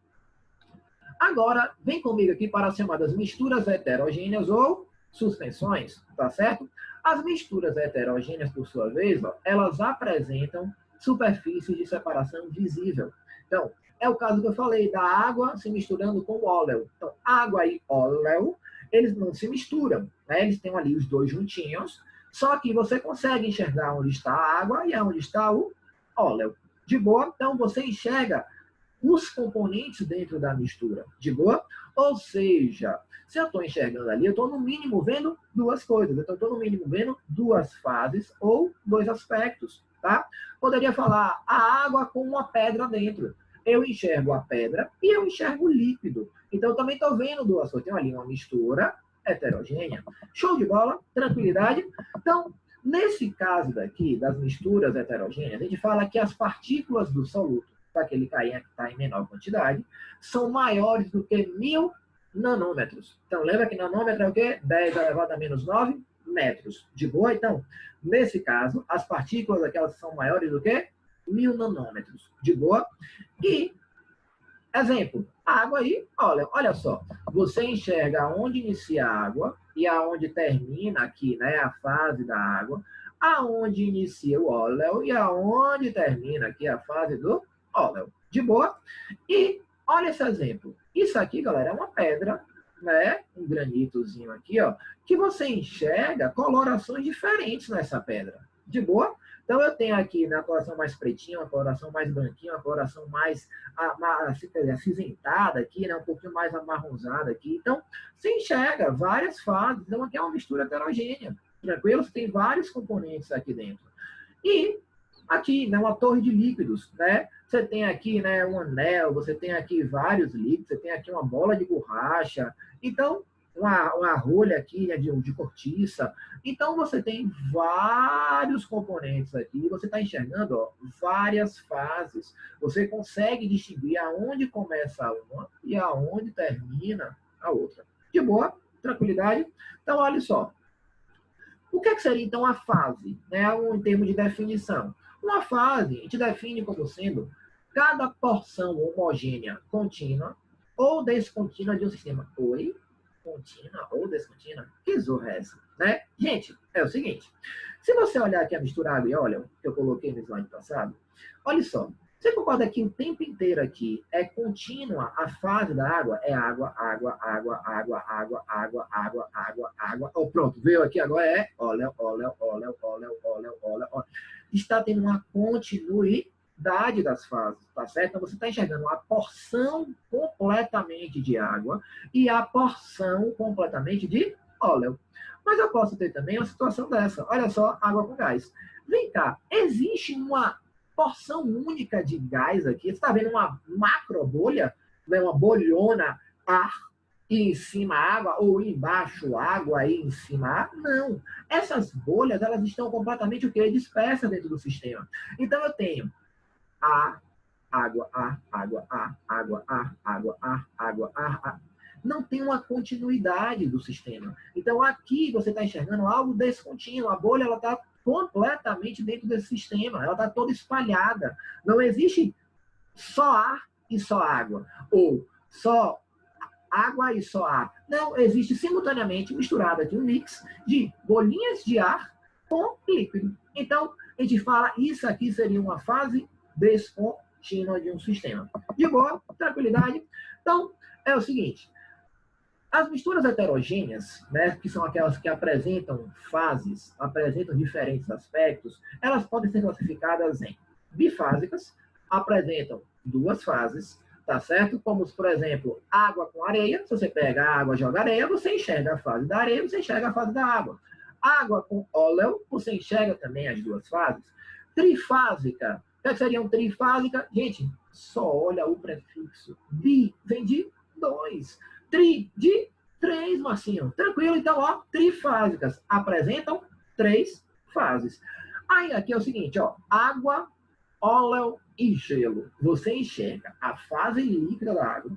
agora, vem comigo aqui para as chamadas misturas heterogêneas ou suspensões, tá certo? As misturas heterogêneas, por sua vez, ó, elas apresentam superfície de separação visível. Então, é o caso que eu falei da água se misturando com o óleo. Então, água e óleo, eles não se misturam, né? Eles têm ali os dois juntinhos, só que você consegue enxergar onde está a água e onde está o óleo. De boa? Então, você enxerga os componentes dentro da mistura. De boa? Ou seja, se eu estou enxergando ali, eu estou no mínimo vendo duas coisas. Eu estou no mínimo vendo duas fases ou dois aspectos. Tá? Poderia falar a água com uma pedra dentro. Eu enxergo a pedra e eu enxergo o líquido. Então, eu também estou vendo duas coisas. Tem ali uma mistura heterogênea. Show de bola? Tranquilidade? Então, nesse caso daqui, das misturas heterogêneas, a gente fala que as partículas do soluto, daquele que está em menor quantidade, são maiores do que 1000 nanômetros. Então, lembra que nanômetro é o quê? 10 elevado a menos 9 metros. De boa? Então, nesse caso, as partículas aquelas são maiores do que 1000 nanômetros. De boa? E, exemplo, a água aí, olha só, você enxerga onde inicia a água e aonde termina aqui, né, a fase da água, aonde inicia o óleo e aonde termina aqui a fase do óleo. De boa? E olha esse exemplo. Isso aqui, galera, é uma pedra, né? Um granitozinho aqui, ó, que você enxerga colorações diferentes nessa pedra. De boa? Então, eu tenho aqui na coloração mais pretinha, uma coloração mais branquinha, uma coloração mais acinzentada aqui, né? Um pouquinho mais amarronzada aqui. Então, você enxerga várias fases. Então, aqui é uma mistura heterogênea. Tranquilo? Você tem vários componentes aqui dentro. E aqui, né, uma torre de líquidos, né? Você tem aqui, né, um anel, você tem aqui vários líquidos, você tem aqui uma bola de borracha. Então, uma rolha aqui, né, de cortiça. Então, você tem vários componentes aqui, você está enxergando, ó, várias fases. Você consegue distinguir aonde começa uma e aonde termina a outra. De boa? Tranquilidade? Então, olha só. O que seria, então, a fase, né, em termos de definição? Uma fase, a gente define como sendo cada porção homogênea contínua ou descontínua de um sistema. Oi? Contínua ou descontínua? Que zorra é essa? Né? Gente, é o seguinte. Se você olhar aqui a mistura água e óleo, que eu coloquei no slide passado, olha só. Você concorda que o tempo inteiro aqui é contínua a fase da água? É água, água, água, água, água, água, água, água, água. Oh, pronto, veio aqui agora é óleo, óleo, óleo, óleo, óleo, óleo, óleo. Está tendo uma continuidade das fases, tá certo? Então você está enxergando a porção completamente de água e a porção completamente de óleo. Mas eu posso ter também uma situação dessa. Olha só, água com gás. Vem cá, existe uma porção única de gás aqui. Você está vendo uma macro bolha, né? Uma bolhona, ar, e em cima água, ou embaixo água e em cima ar? Não. Essas bolhas, elas estão completamente o quê? Dispersas dentro do sistema. Então, eu tenho ar, água, ar, água, ar, água, ar, água, ar, água, ar, ar. Não tem uma continuidade do sistema. Então, aqui você está enxergando algo descontínuo. A bolha, ela está completamente dentro desse sistema. Ela está toda espalhada. Não existe só ar e só água. Ou só água e só ar. Não, existe simultaneamente misturado aqui um mix de bolinhas de ar com líquido. Então, a gente fala, isso aqui seria uma fase descontínua de um sistema. De boa, tranquilidade. Então, é o seguinte. As misturas heterogêneas, né, que são aquelas que apresentam fases, apresentam diferentes aspectos, elas podem ser classificadas em bifásicas, apresentam duas fases, tá certo? Como, por exemplo, água com areia. Se você pega a água e joga areia, você enxerga a fase da areia, você enxerga a fase da água. Água com óleo, você enxerga também as duas fases. Trifásica. O que seria um trifásica? Gente, só olha o prefixo. Bi vem de dois. Tri de 3, Marcinho. Tranquilo? Então, ó, trifásicas apresentam 3 fases. Aí, aqui é o seguinte, ó, água, óleo e gelo. Você enxerga a fase líquida da água,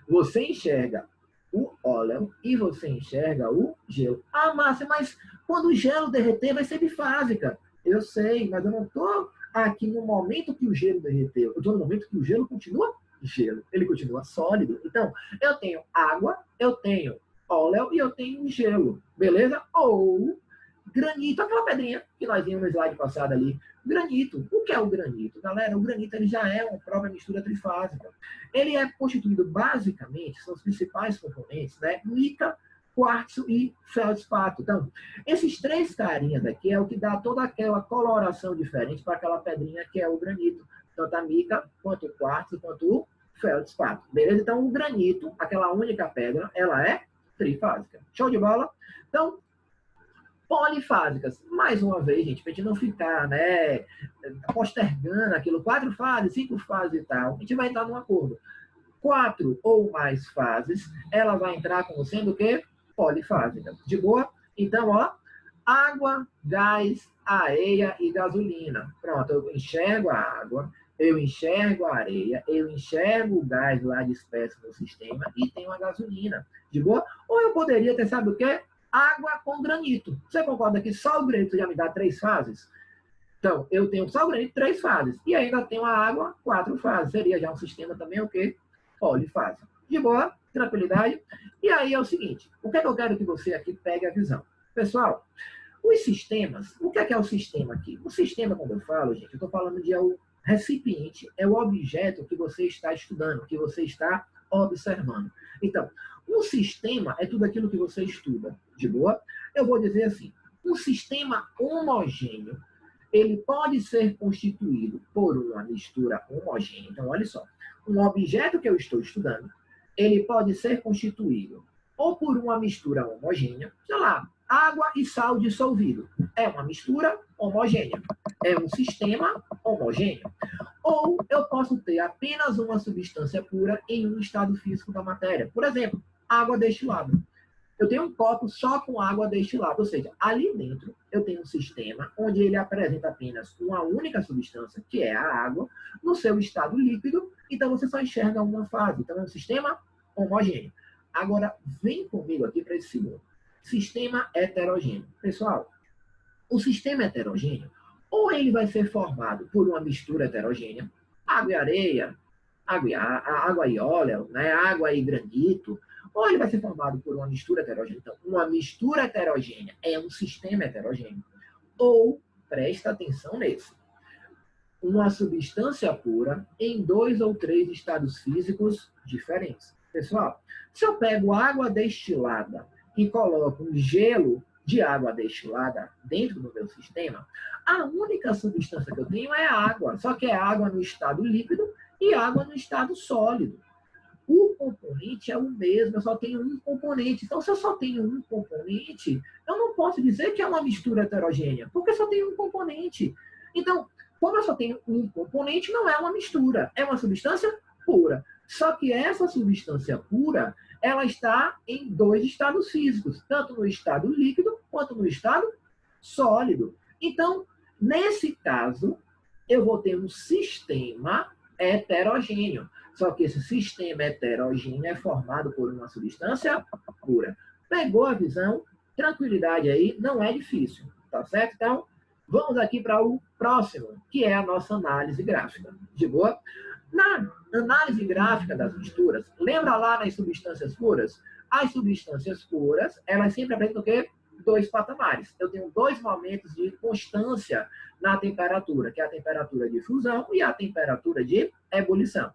você enxerga o óleo e você enxerga o gelo. Ah, Márcia, mas quando o gelo derreter vai ser bifásica. Eu sei, mas eu não estou aqui no momento que o gelo derreteu. Eu estou no momento que o gelo continua gelo. Ele continua sólido. Então, eu tenho água, eu tenho óleo e eu tenho gelo. Beleza? Ou granito, aquela pedrinha que nós vimos no slide passado ali. Granito. O que é o granito? Galera, o granito ele já é uma própria mistura trifásica. Ele é constituído basicamente, são os principais componentes, né? Mica, quartzo e feldspato. Então, esses 3 carinhas aqui é o que dá toda aquela coloração diferente para aquela pedrinha que é o granito. Tanto a mica, quanto o quartzo, quanto o feldspato. Beleza? Então, o granito, aquela única pedra, ela é trifásica. Show de bola? Então, polifásicas. Mais uma vez, gente, para a gente não ficar, né, postergando aquilo, 4 fases, 5 fases e tal, a gente vai entrar num acordo. 4 ou mais fases, ela vai entrar como sendo o quê? Polifásica. De boa? Então, ó, água, gás, areia e gasolina. Pronto, eu enxergo a água, eu enxergo a areia, eu enxergo o gás lá disperso no sistema e tenho a gasolina. De boa? Ou eu poderia ter, sabe o quê? Água com granito. Você concorda que só o granito já me dá 3 fases? Então, eu tenho só o granito 3 fases. E ainda tenho a água 4 fases. Seria já um sistema também o quê? Polifásico. De boa? Tranquilidade? E aí é o seguinte. O que é que eu quero que você aqui pegue a visão? Pessoal, os sistemas, o que é o sistema aqui? O sistema, quando eu falo, gente, eu estou falando de o recipiente, é o objeto que você está estudando, que você está observando. Então, um sistema é tudo aquilo que você estuda. De boa? Eu vou dizer assim, um sistema homogêneo, ele pode ser constituído por uma mistura homogênea. Então, olha só, um objeto que eu estou estudando, ele pode ser constituído ou por uma mistura homogênea, sei lá, água e sal dissolvido. É uma mistura homogênea. É um sistema homogêneo. Ou eu posso ter apenas uma substância pura em um estado físico da matéria. Por exemplo, água destilada. Eu tenho um copo só com água destilada, ou seja, ali dentro eu tenho um sistema onde ele apresenta apenas uma única substância, que é a água, no seu estado líquido, então você só enxerga uma fase. Então é um sistema homogêneo. Agora, vem comigo aqui para esse segundo. Sistema heterogêneo. Pessoal, o sistema heterogêneo, ou ele vai ser formado por uma mistura heterogênea, água e areia, água e óleo, né? Água e granito, ou ele vai ser formado por uma mistura heterogênea. Então, uma mistura heterogênea é um sistema heterogêneo. Ou, presta atenção nesse, uma substância pura em 2 ou 3 estados físicos diferentes. Pessoal, se eu pego água destilada e coloco um gelo de água destilada dentro do meu sistema, a única substância que eu tenho é a água, só que é água no estado líquido e água no estado sólido. O componente é o mesmo, eu só tenho um componente. Então, se eu só tenho um componente, eu não posso dizer que é uma mistura heterogênea, porque eu só tenho um componente. Então, como eu só tenho um componente, não é uma mistura, é uma substância pura. Só que essa substância pura, ela está em 2 estados físicos, tanto no estado líquido quanto no estado sólido. Então, nesse caso, eu vou ter um sistema heterogêneo. Só que esse sistema heterogêneo é formado por uma substância pura. Pegou a visão? Tranquilidade aí, não é difícil, tá certo? Então, vamos aqui para o próximo, que é a nossa análise gráfica. De boa? Na análise gráfica das misturas, lembra lá nas substâncias puras? As substâncias puras, elas sempre apresentam o quê? 2 patamares. Eu tenho 2 momentos de constância na temperatura, que é a temperatura de fusão e a temperatura de ebulição.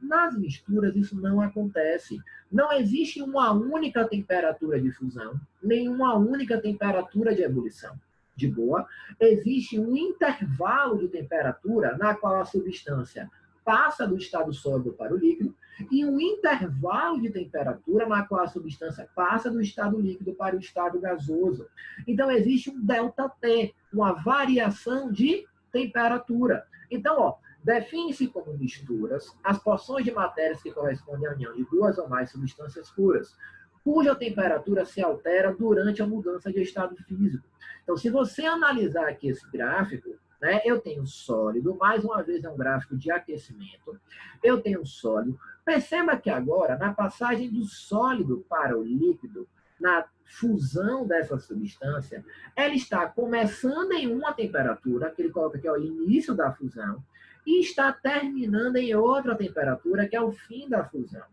Nas misturas, isso não acontece. Não existe uma única temperatura de fusão, nem uma única temperatura de ebulição. De boa? Existe um intervalo de temperatura na qual a substância passa do estado sólido para o líquido e um intervalo de temperatura na qual a substância passa do estado líquido para o estado gasoso. Então, existe um ΔT, uma variação de temperatura. Então, ó, define-se como misturas as porções de matérias que correspondem à união de 2 ou mais substâncias puras, cuja temperatura se altera durante a mudança de estado físico. Então, se você analisar aqui esse gráfico, né, eu tenho sólido, mais uma vez é um gráfico de aquecimento, eu tenho sólido. Perceba que agora, na passagem do sólido para o líquido, na fusão dessa substância, ela está começando em uma temperatura, que ele coloca aqui, ó, o início da fusão, e está terminando em outra temperatura, que é o fim da fusão.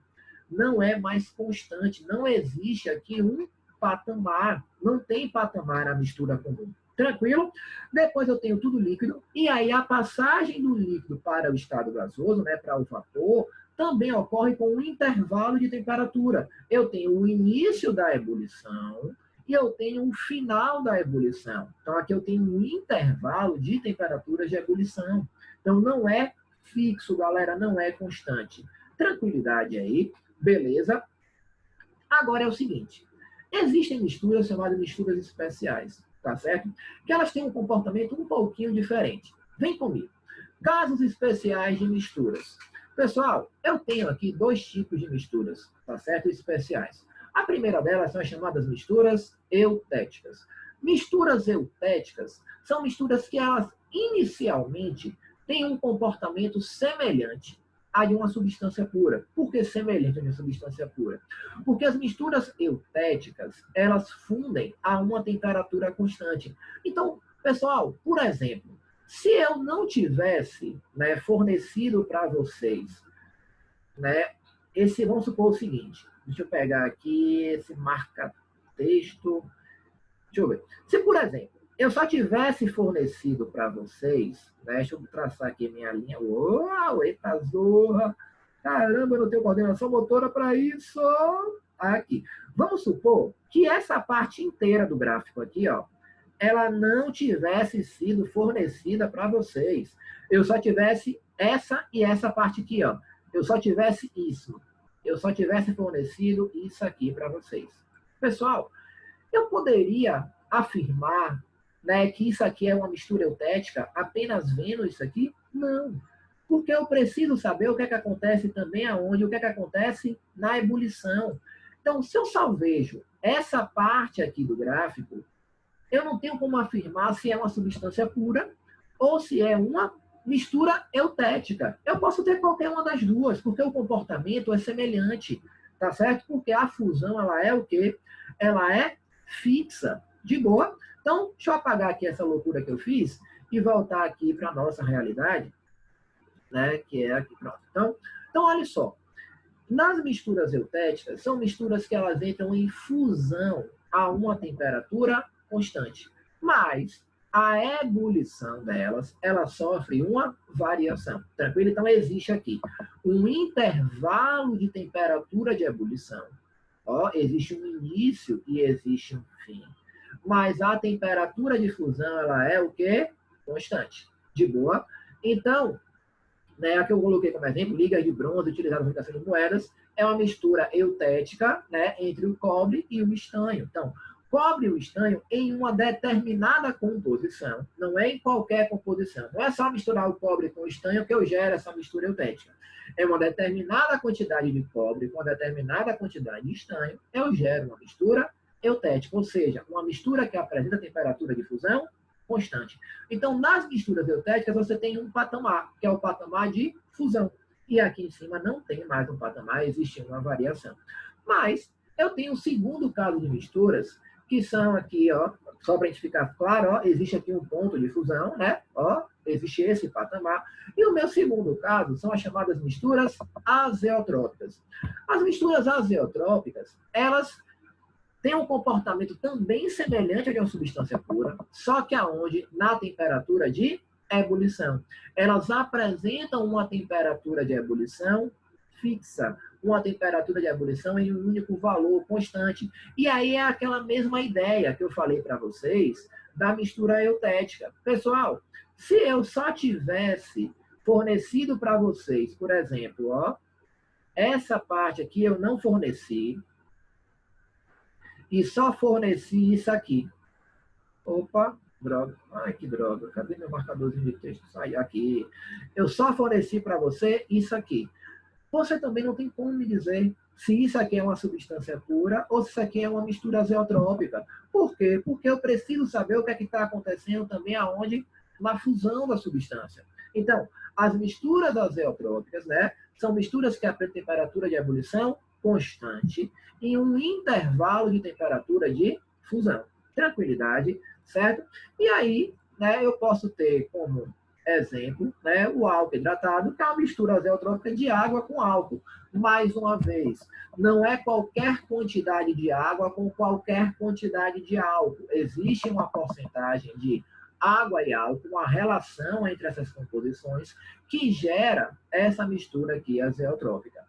Não é mais constante, não existe aqui um patamar, não tem patamar a mistura comum. Tranquilo? Depois eu tenho tudo líquido, e aí a passagem do líquido para o estado gasoso, né, para o vapor, também ocorre com um intervalo de temperatura. Eu tenho o início da ebulição e eu tenho o final da ebulição. Então, aqui eu tenho um intervalo de temperaturas de ebulição. Então, não é fixo, galera, não é constante. Tranquilidade aí, beleza? Agora é o seguinte, existem misturas chamadas misturas especiais, tá certo? Que elas têm um comportamento um pouquinho diferente. Vem comigo. Casos especiais de misturas. Pessoal, eu tenho aqui 2 tipos de misturas, tá certo? Especiais. A primeira delas são as chamadas misturas eutéticas. Misturas eutéticas são misturas que elas inicialmente têm um comportamento semelhante a de uma substância pura. Por que semelhante a uma substância pura? Porque as misturas eutéticas, elas fundem a uma temperatura constante. Então, pessoal, por exemplo, se eu não tivesse, né, fornecido para vocês, né, vamos supor o seguinte, deixa eu pegar aqui esse marca-texto, deixa eu ver. Se, por exemplo, eu só tivesse fornecido para vocês, né, deixa eu traçar aqui minha linha, uau, eita zorra, caramba, eu não tenho coordenação motora para isso, aqui. Vamos supor que essa parte inteira do gráfico aqui, ó, ela não tivesse sido fornecida para vocês. Eu só tivesse essa e essa parte aqui, ó. Eu só tivesse isso. Eu só tivesse fornecido isso aqui para vocês. Pessoal, eu poderia afirmar, né, que isso aqui é uma mistura eutética apenas vendo isso aqui? Não. Porque eu preciso saber o que é que acontece também aonde, o que é que acontece na ebulição. Então, se eu só vejo essa parte aqui do gráfico, eu não tenho como afirmar se é uma substância pura ou se é uma mistura eutética. Eu posso ter qualquer uma das duas, porque o comportamento é semelhante, tá certo? Porque a fusão, ela é o quê? Ela é fixa, de boa. Então, deixa eu apagar aqui essa loucura que eu fiz e voltar aqui para a nossa realidade, né? Que é aqui, pronto. Então, olha só. Nas misturas eutéticas, são misturas que elas entram em fusão a uma temperatura constante. Mas a ebulição delas, ela sofre uma variação. Tranquilo? Então, existe aqui um intervalo de temperatura de ebulição. Ó, existe um início e existe um fim. Mas a temperatura de fusão, ela é o quê? Constante. De boa? Então, né, a que eu coloquei como exemplo, ligas de bronze utilizadas na fabricação de moedas, é uma mistura eutética, né, entre o cobre e o estanho. Então, cobre e o estanho em uma determinada composição, não é em qualquer composição. Não é só misturar o cobre com o estanho que eu gero essa mistura eutética. É uma determinada quantidade de cobre com uma determinada quantidade de estanho, eu gero uma mistura eutética, ou seja, uma mistura que apresenta temperatura de fusão constante. Então, nas misturas eutéticas, você tem um patamar, que é o patamar de fusão. E aqui em cima não tem mais um patamar, existe uma variação. Mas eu tenho um segundo caso de misturas, que são aqui, ó, só para a gente ficar claro, ó, existe aqui um ponto de fusão, né? Ó, existe esse patamar. E o meu segundo caso são as chamadas misturas azeotrópicas. As misturas azeotrópicas, elas tem um comportamento também semelhante ao de uma substância pura, só que aonde na temperatura de ebulição. Elas apresentam uma temperatura de ebulição fixa, uma temperatura de ebulição em um único valor constante. E aí é aquela mesma ideia que eu falei para vocês da mistura eutética. Pessoal, se eu só tivesse fornecido para vocês, por exemplo, ó, essa parte aqui eu não forneci, e só forneci isso aqui. Opa, droga. Ai, que droga. Cadê meu marcadorzinho de texto? Sai aqui. Eu só forneci para você isso aqui. Você também não tem como me dizer se isso aqui é uma substância pura ou se isso aqui é uma mistura azeotrópica. Por quê? Porque eu preciso saber o que é que está acontecendo também aonde? Na fusão da substância. Então, as misturas azeotrópicas, né, são misturas que apresentam temperatura de ebulição constante em um intervalo de temperatura de fusão. Tranquilidade, certo? E aí, né, eu posso ter como exemplo, né, o álcool hidratado, que é uma mistura azeotrópica de água com álcool. Mais uma vez, não é qualquer quantidade de água com qualquer quantidade de álcool. Existe uma porcentagem de água e álcool, uma relação entre essas composições que gera essa mistura aqui azeotrópica.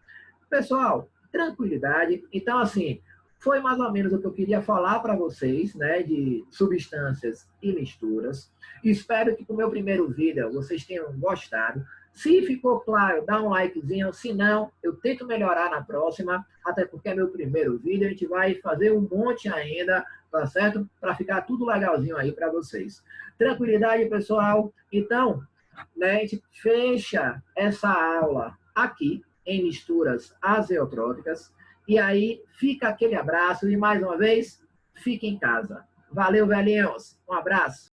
Pessoal, tranquilidade. Então, assim, foi mais ou menos o que eu queria falar para vocês, né, de substâncias e misturas. Espero que com o meu primeiro vídeo vocês tenham gostado. Se ficou claro, dá um likezinho. Se não, eu tento melhorar na próxima, até porque é meu primeiro vídeo. A gente vai fazer um monte ainda, tá certo? Para ficar tudo legalzinho aí para vocês. Tranquilidade, pessoal. Então, né, a gente fecha essa aula aqui em misturas azeotrópicas. E aí fica aquele abraço e mais uma vez, fique em casa. Valeu, velhinhos. Um abraço.